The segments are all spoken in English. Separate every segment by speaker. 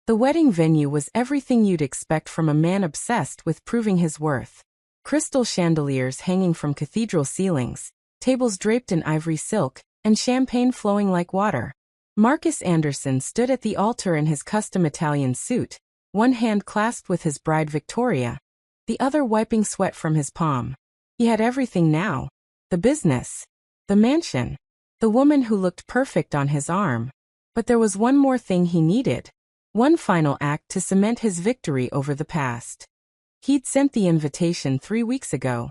Speaker 1: The wedding venue was everything you'd expect from a man obsessed with proving his worth. Crystal chandeliers hanging from cathedral ceilings, tables draped in ivory silk, and champagne flowing like water. Marcus Anderson stood at the altar in his custom Italian suit, one hand clasped with his bride Victoria, the other wiping sweat from his palm. He had everything now. The business, the mansion, the woman who looked perfect on his arm. But there was one more thing he needed. One final act to cement his victory over the past. He'd sent the invitation 3 weeks ago.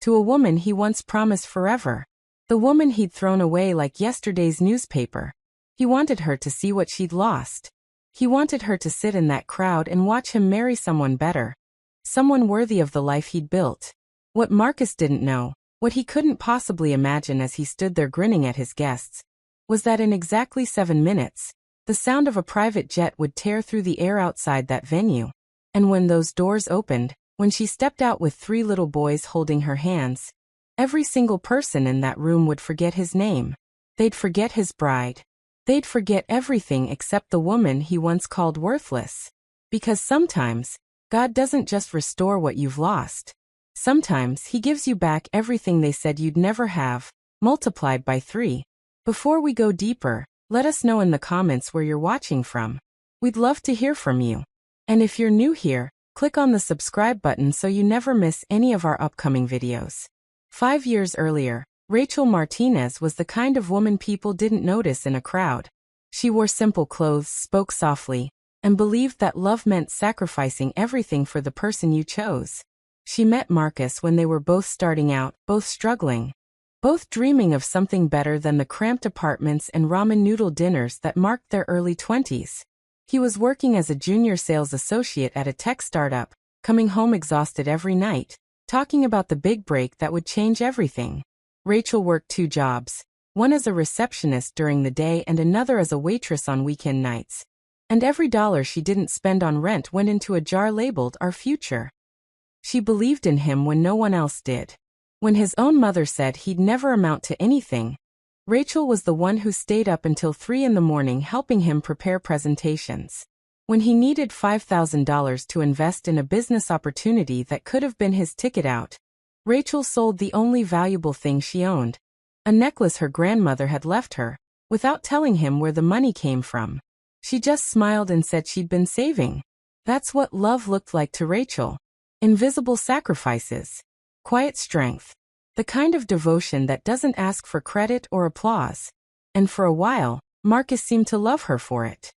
Speaker 1: To a woman he once promised forever. The woman he'd thrown away like yesterday's newspaper. He wanted her to see what she'd lost. He wanted her to sit in that crowd and watch him marry someone better. Someone worthy of the life he'd built. What Marcus didn't know, what he couldn't possibly imagine as he stood there grinning at his guests, was that in exactly 7 minutes, the sound of a private jet would tear through the air outside that venue. And when those doors opened, when she stepped out with 3 little boys holding her hands, every single person in that room would forget his name. They'd forget his bride. They'd forget everything except the woman he once called worthless. Because sometimes, God doesn't just restore what you've lost. Sometimes He gives you back everything they said you'd never have, multiplied by 3. Before we go deeper, let us know in the comments where you're watching from. We'd love to hear from you. And if you're new here, click on the subscribe button so you never miss any of our upcoming videos. 5 years earlier, Rachel Martinez was the kind of woman people didn't notice in a crowd. She wore simple clothes, spoke softly, and believed that love meant sacrificing everything for the person you chose. She met Marcus when they were both starting out, both struggling, both dreaming of something better than the cramped apartments and ramen noodle dinners that marked their early 20s. He was working as a junior sales associate at a tech startup, coming home exhausted every night, talking about the big break that would change everything. Rachel worked 2 jobs, one as a receptionist during the day and another as a waitress on weekend nights. And every dollar she didn't spend on rent went into a jar labeled Our Future. She believed in him when no one else did. When his own mother said he'd never amount to anything, Rachel was the one who stayed up until 3 in the morning helping him prepare presentations. When he needed $5,000 to invest in a business opportunity that could have been his ticket out, Rachel sold the only valuable thing she owned, a necklace her grandmother had left her, without telling him where the money came from. She just smiled and said she'd been saving. That's what love looked like to Rachel. Invisible sacrifices. Quiet strength. The kind of devotion that doesn't ask for credit or applause. And for a while, Marcus seemed to love her for it.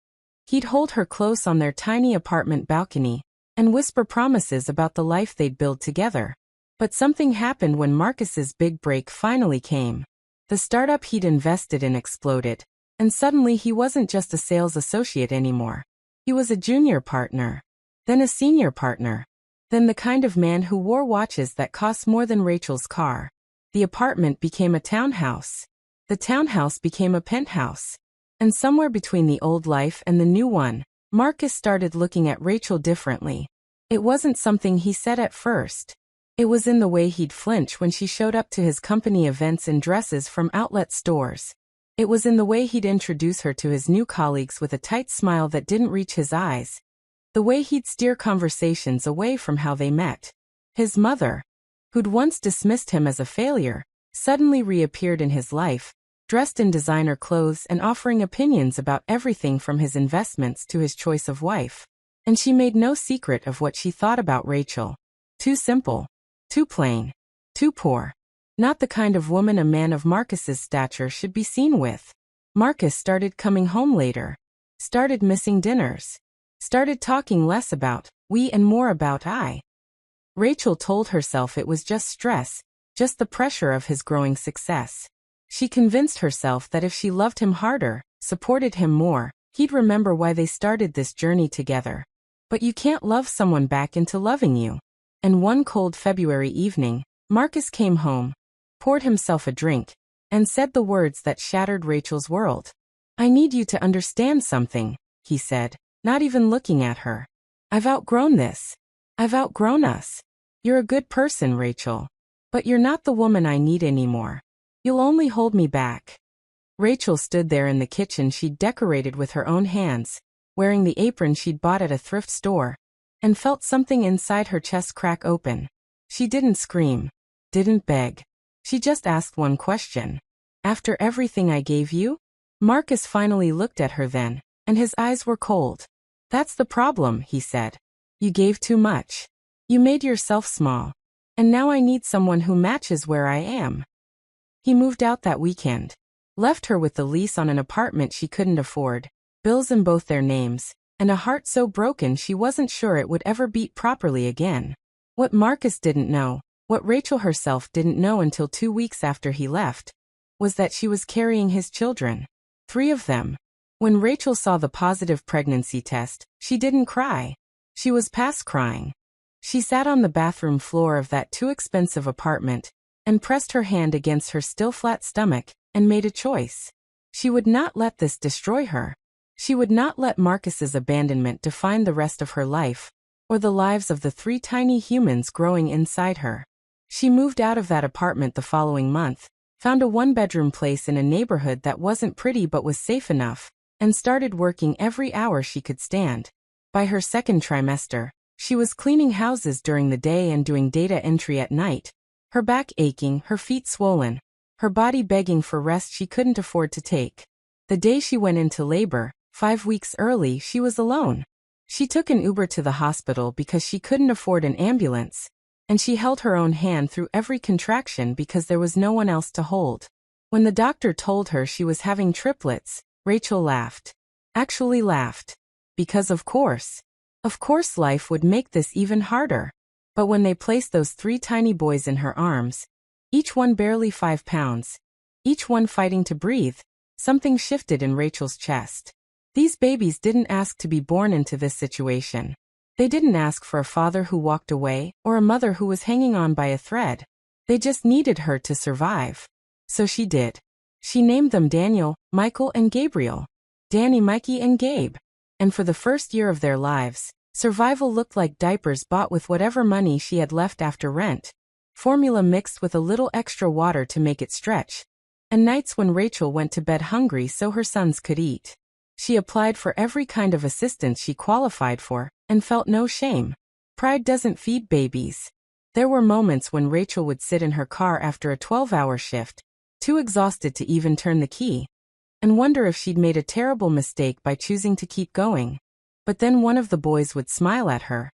Speaker 1: He'd hold her close on their tiny apartment balcony and whisper promises about the life they'd build together. But something happened when Marcus's big break finally came. The startup he'd invested in exploded, and suddenly he wasn't just a sales associate anymore. He was a junior partner, then a senior partner, then the kind of man who wore watches that cost more than Rachel's car. The apartment became a townhouse. The townhouse became a penthouse. And somewhere between the old life and the new one, Marcus started looking at Rachel differently. It wasn't something he said at first. It was in the way he'd flinch when she showed up to his company events in dresses from outlet stores. It was in the way he'd introduce her to his new colleagues with a tight smile that didn't reach his eyes. The way he'd steer conversations away from how they met. His mother, who'd once dismissed him as a failure, suddenly reappeared in his life, dressed in designer clothes and offering opinions about everything from his investments to his choice of wife. And she made no secret of what she thought about Rachel. Too simple. Too plain. Too poor. Not the kind of woman a man of Marcus's stature should be seen with. Marcus started coming home later. Started missing dinners. Started talking less about we and more about I. Rachel told herself it was just stress, just the pressure of his growing success. She convinced herself that if she loved him harder, supported him more, he'd remember why they started this journey together. But you can't love someone back into loving you. And one cold February evening, Marcus came home, poured himself a drink, and said the words that shattered Rachel's world. "I need you to understand something," he said, not even looking at her. "I've outgrown this. I've outgrown us. You're a good person, Rachel. But you're not the woman I need anymore. You'll only hold me back." Rachel stood there in the kitchen she'd decorated with her own hands, wearing the apron she'd bought at a thrift store, and felt something inside her chest crack open. She didn't scream, didn't beg. She just asked one question. "After everything I gave you?" Marcus finally looked at her then, and his eyes were cold. "That's the problem," he said. "You gave too much. You made yourself small. And now I need someone who matches where I am." He moved out that weekend. Left her with the lease on an apartment she couldn't afford, bills in both their names, and a heart so broken she wasn't sure it would ever beat properly again. What Marcus didn't know, what Rachel herself didn't know until 2 weeks after he left, was that she was carrying his children. 3 of them. When Rachel saw the positive pregnancy test, she didn't cry. She was past crying. She sat on the bathroom floor of that too expensive apartment and pressed her hand against her still flat stomach and made a choice. She would not let this destroy her. She would not let Marcus's abandonment define the rest of her life, or the lives of the 3 tiny humans growing inside her. She moved out of that apartment the following month, found a 1-bedroom place in a neighborhood that wasn't pretty but was safe enough, and started working every hour she could stand. By her 2nd trimester, she was cleaning houses during the day and doing data entry at night, her back aching, her feet swollen, her body begging for rest she couldn't afford to take. The day she went into labor, 5 weeks early, she was alone. She took an Uber to the hospital because she couldn't afford an ambulance, and she held her own hand through every contraction because there was no one else to hold. When the doctor told her she was having triplets, Rachel laughed. Actually laughed. Because of course life would make this even harder. But when they placed those 3 tiny boys in her arms, each one barely 5 pounds, each one fighting to breathe, something shifted in Rachel's chest. These babies didn't ask to be born into this situation. They didn't ask for a father who walked away or a mother who was hanging on by a thread. They just needed her to survive. So she did. She named them Daniel, Michael, and Gabriel. Danny, Mikey, and Gabe. And for the first year of their lives, survival looked like diapers bought with whatever money she had left after rent, formula mixed with a little extra water to make it stretch, and nights when Rachel went to bed hungry so her sons could eat. She applied for every kind of assistance she qualified for, and felt no shame. Pride doesn't feed babies. There were moments when Rachel would sit in her car after a 12-hour shift, too exhausted to even turn the key, and wonder if she'd made a terrible mistake by choosing to keep going. But then one of the boys would smile at her,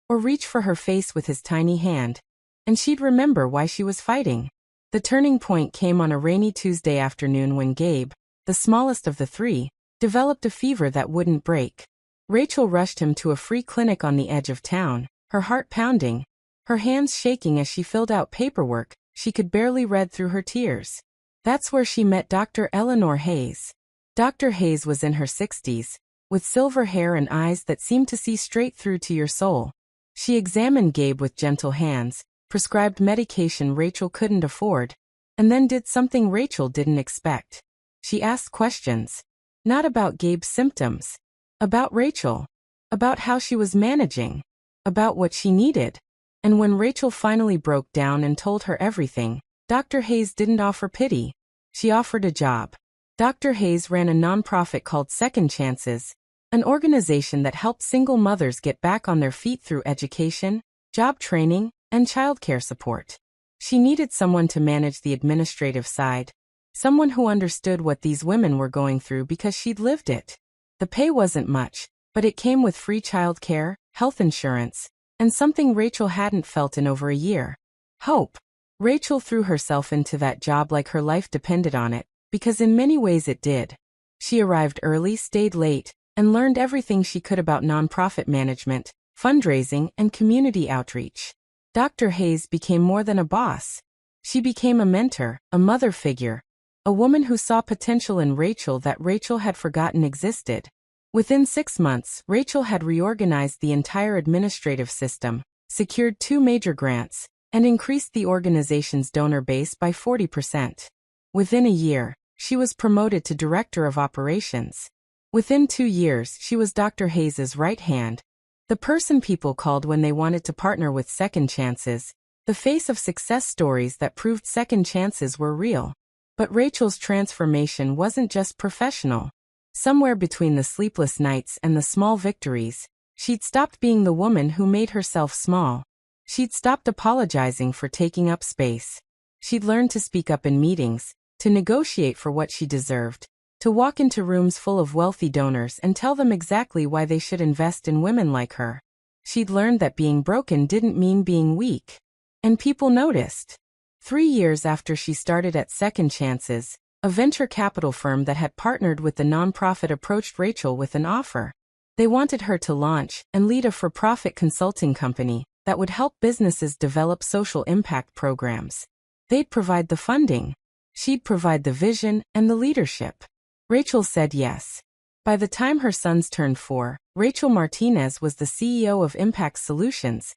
Speaker 1: or reach for her face with his tiny hand, and she'd remember why she was fighting. The turning point came on a rainy Tuesday afternoon when Gabe, the smallest of the 3, developed a fever that wouldn't break. Rachel rushed him to a free clinic on the edge of town, her heart pounding, her hands shaking as she filled out paperwork she could barely read through her tears. That's where she met Dr. Eleanor Hayes. Dr. Hayes was in her 60s, with silver hair and eyes that seemed to see straight through to your soul. She examined Gabe with gentle hands, prescribed medication Rachel couldn't afford, and then did something Rachel didn't expect. She asked questions. Not about Gabe's symptoms. About Rachel. About how she was managing. About what she needed. And when Rachel finally broke down and told her everything, Dr. Hayes didn't offer pity. She offered a job. Dr. Hayes ran a nonprofit called Second Chances, an organization that helped single mothers get back on their feet through education, job training, and childcare support. She needed someone to manage the administrative side, someone who understood what these women were going through because she'd lived it. The pay wasn't much, but it came with free childcare, health insurance, and something Rachel hadn't felt in over a year: hope. Rachel threw herself into that job like her life depended on it, because in many ways it did. She arrived early, stayed late, and learned everything she could about nonprofit management, fundraising, and community outreach. Dr. Hayes became more than a boss. She became a mentor, a mother figure, a woman who saw potential in Rachel that Rachel had forgotten existed. Within 6 months, Rachel had reorganized the entire administrative system, secured 2 major grants, and increased the organization's donor base by 40%. Within a year, she was promoted to Director of Operations. Within 2 years, she was Dr. Hayes's right hand, the person people called when they wanted to partner with Second Chances, the face of success stories that proved second chances were real. But Rachel's transformation wasn't just professional. Somewhere between the sleepless nights and the small victories, she'd stopped being the woman who made herself small. She'd stopped apologizing for taking up space. She'd learned to speak up in meetings, to negotiate for what she deserved, to walk into rooms full of wealthy donors and tell them exactly why they should invest in women like her. She'd learned that being broken didn't mean being weak. And people noticed. 3 years after she started at Second Chances, a venture capital firm that had partnered with the nonprofit approached Rachel with an offer. They wanted her to launch and lead a for-profit consulting company that would help businesses develop social impact programs. They'd provide the funding. She'd provide the vision and the leadership. Rachel said yes. By the time her sons turned 4, Rachel Martinez was the CEO of Impact Solutions,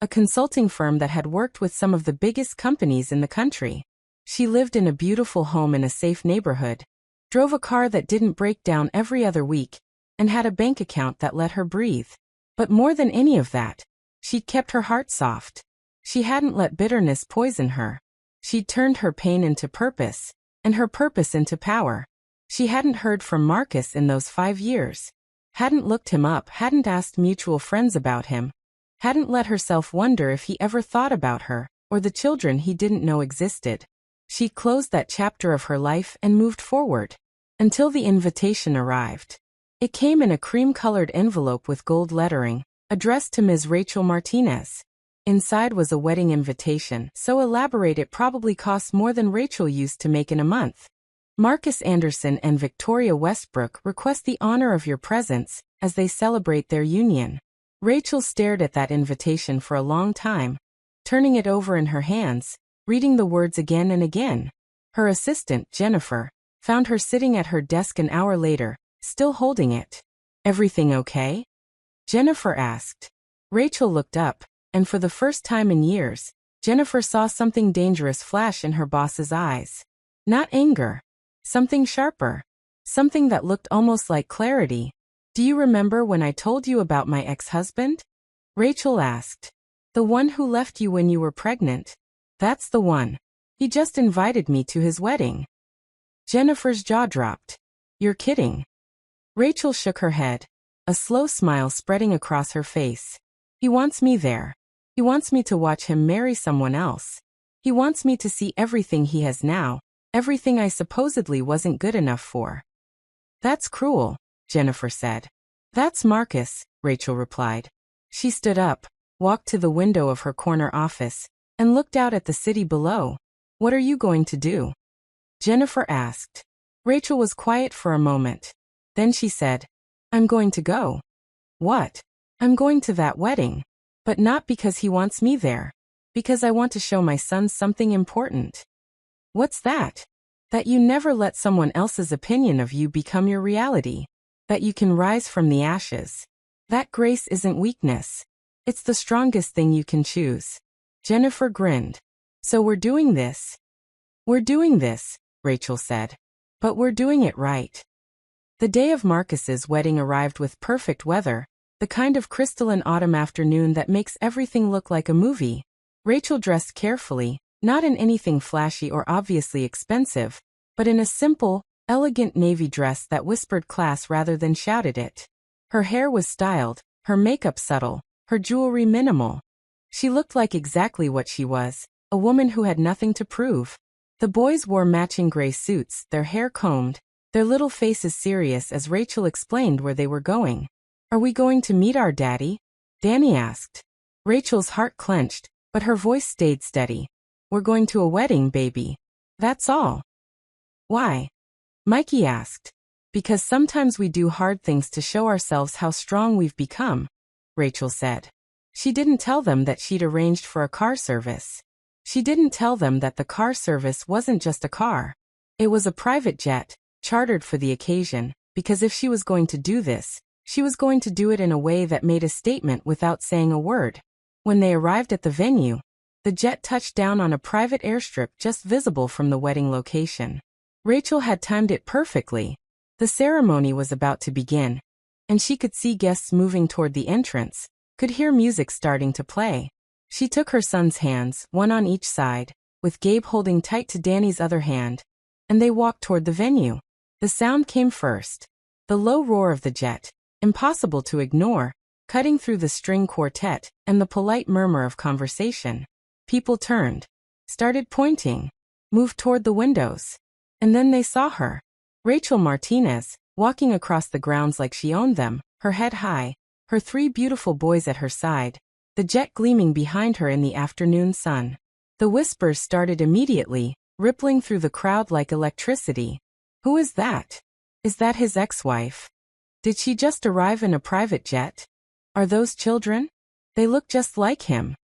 Speaker 1: a consulting firm that had worked with some of the biggest companies in the country. She lived in a beautiful home in a safe neighborhood, drove a car that didn't break down every other week, and had a bank account that let her breathe. But more than any of that, she'd kept her heart soft. She hadn't let bitterness poison her. She'd turned her pain into purpose, and her purpose into power. She hadn't heard from Marcus in those 5 years. Hadn't looked him up, hadn't asked mutual friends about him. Hadn't let herself wonder if he ever thought about her, or the children he didn't know existed. She closed that chapter of her life and moved forward. Until the invitation arrived. It came in a cream-colored envelope with gold lettering, addressed to Ms. Rachel Martinez. Inside was a wedding invitation, so elaborate it probably cost more than Rachel used to make in a month. Marcus Anderson and Victoria Westbrook request the honor of your presence as they celebrate their union. Rachel stared at that invitation for a long time, turning it over in her hands, reading the words again and again. Her assistant, Jennifer, found her sitting at her desk an hour later, still holding it. "Everything okay?" Jennifer asked. Rachel looked up, and for the first time in years, Jennifer saw something dangerous flash in her boss's eyes. Not anger. Something sharper. Something that looked almost like clarity. "Do you remember when I told you about my ex-husband?" Rachel asked. "The one who left you when you were pregnant?" "That's the one. He just invited me to his wedding." Jennifer's jaw dropped. "You're kidding." Rachel shook her head, a slow smile spreading across her face. "He wants me there. He wants me to watch him marry someone else. He wants me to see everything he has now, everything I supposedly wasn't good enough for." "That's cruel," Jennifer said. "That's Marcus," Rachel replied. She stood up, walked to the window of her corner office, and looked out at the city below. "What are you going to do?" Jennifer asked. Rachel was quiet for a moment. Then she said, "I'm going to go." "What?" "I'm going to that wedding. But not because he wants me there. Because I want to show my sons something important." "What's that?" "That you never let someone else's opinion of you become your reality. That you can rise from the ashes. That grace isn't weakness. It's the strongest thing you can choose." Jennifer grinned. "So we're doing this?" "We're doing this," Rachel said. "But we're doing it right." The day of Marcus's wedding arrived with perfect weather, the kind of crystalline autumn afternoon that makes everything look like a movie. Rachel dressed carefully, not in anything flashy or obviously expensive, but in a simple, elegant navy dress that whispered class rather than shouted it. Her hair was styled, her makeup subtle, her jewelry minimal. She looked like exactly what she was, a woman who had nothing to prove. The boys wore matching gray suits, their hair combed, their little faces serious as Rachel explained where they were going. "Are we going to meet our daddy?" Danny asked. Rachel's heart clenched, but her voice stayed steady. "We're going to a wedding, baby. That's all." "Why?" Mikey asked. "Because sometimes we do hard things to show ourselves how strong we've become," Rachel said. She didn't tell them that she'd arranged for a car service. She didn't tell them that the car service wasn't just a car. It was a private jet, chartered for the occasion, because if she was going to do this, she was going to do it in a way that made a statement without saying a word. When they arrived at the venue, the jet touched down on a private airstrip just visible from the wedding location. Rachel had timed it perfectly. The ceremony was about to begin, and she could see guests moving toward the entrance, could hear music starting to play. She took her son's hands, one on each side, with Gabe holding tight to Danny's other hand, and they walked toward the venue. The sound came first. The low roar of the jet, impossible to ignore, cutting through the string quartet and the polite murmur of conversation. People turned, started pointing, moved toward the windows. And then they saw her. Rachel Martinez, walking across the grounds like she owned them, her head high, her 3 beautiful boys at her side, the jet gleaming behind her in the afternoon sun. The whispers started immediately, rippling through the crowd like electricity. Who is that? Is that his ex-wife? Did she just arrive in a private jet? Are those children? They look just like him.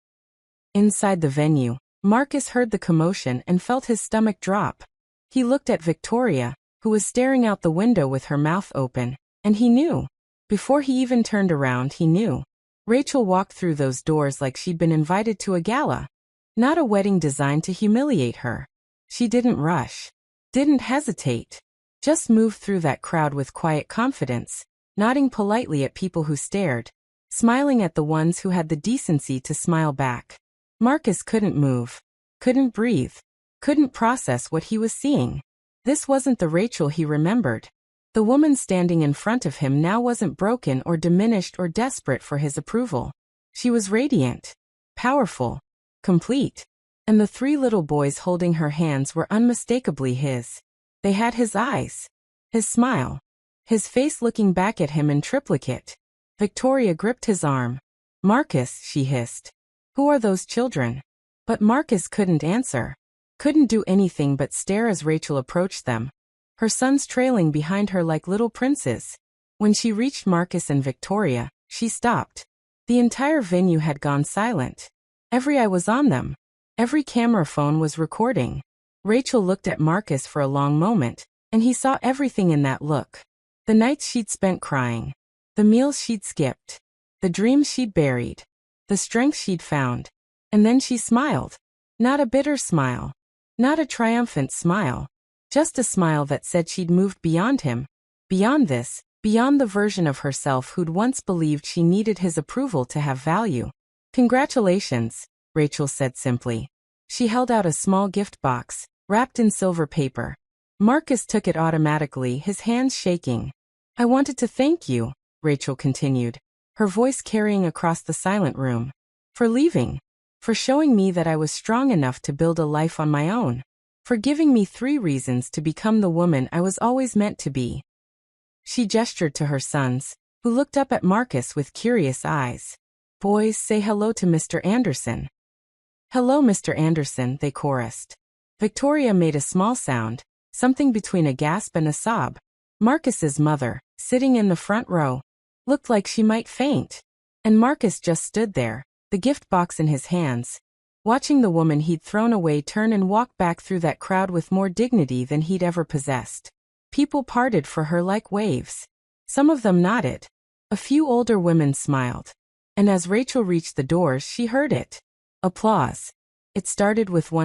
Speaker 1: Inside the venue, Marcus heard the commotion and felt his stomach drop. He looked at Victoria, who was staring out the window with her mouth open, and he knew. Before he even turned around, he knew. Rachel walked through those doors like she'd been invited to a gala. Not a wedding designed to humiliate her. She didn't rush. Didn't hesitate. Just moved through that crowd with quiet confidence, nodding politely at people who stared, smiling at the ones who had the decency to smile back. Marcus couldn't move, couldn't breathe, couldn't process what he was seeing. This wasn't the Rachel he remembered. The woman standing in front of him now wasn't broken or diminished or desperate for his approval. She was radiant, powerful, complete. And the 3 little boys holding her hands were unmistakably his. They had his eyes, his smile, his face looking back at him in triplicate. Victoria gripped his arm. "Marcus," she hissed. "Who are those children?" But Marcus couldn't answer. Couldn't do anything but stare as Rachel approached them. Her sons trailing behind her like little princes. When she reached Marcus and Victoria, she stopped. The entire venue had gone silent. Every eye was on them. Every camera phone was recording. Rachel looked at Marcus for a long moment, and he saw everything in that look. The nights she'd spent crying. The meals she'd skipped. The dreams she'd buried. The strength she'd found. And then she smiled. Not a bitter smile. Not a triumphant smile. Just a smile that said she'd moved beyond him. Beyond this, beyond the version of herself who'd once believed she needed his approval to have value. "Congratulations," Rachel said simply. She held out a small gift box, wrapped in silver paper. Marcus took it automatically, his hands shaking. "I wanted to thank you," Rachel continued, her voice carrying across the silent room. "For leaving. For showing me that I was strong enough to build a life on my own. For giving me 3 reasons to become the woman I was always meant to be." She gestured to her sons, who looked up at Marcus with curious eyes. "Boys, say hello to Mr. Anderson." "Hello, Mr. Anderson," they chorused. Victoria made a small sound, something between a gasp and a sob. Marcus's mother, sitting in the front row, looked like she might faint. And Marcus just stood there, the gift box in his hands, watching the woman he'd thrown away turn and walk back through that crowd with more dignity than he'd ever possessed. People parted for her like waves. Some of them nodded. A few older women smiled. And as Rachel reached the doors, she heard it. Applause. It started with one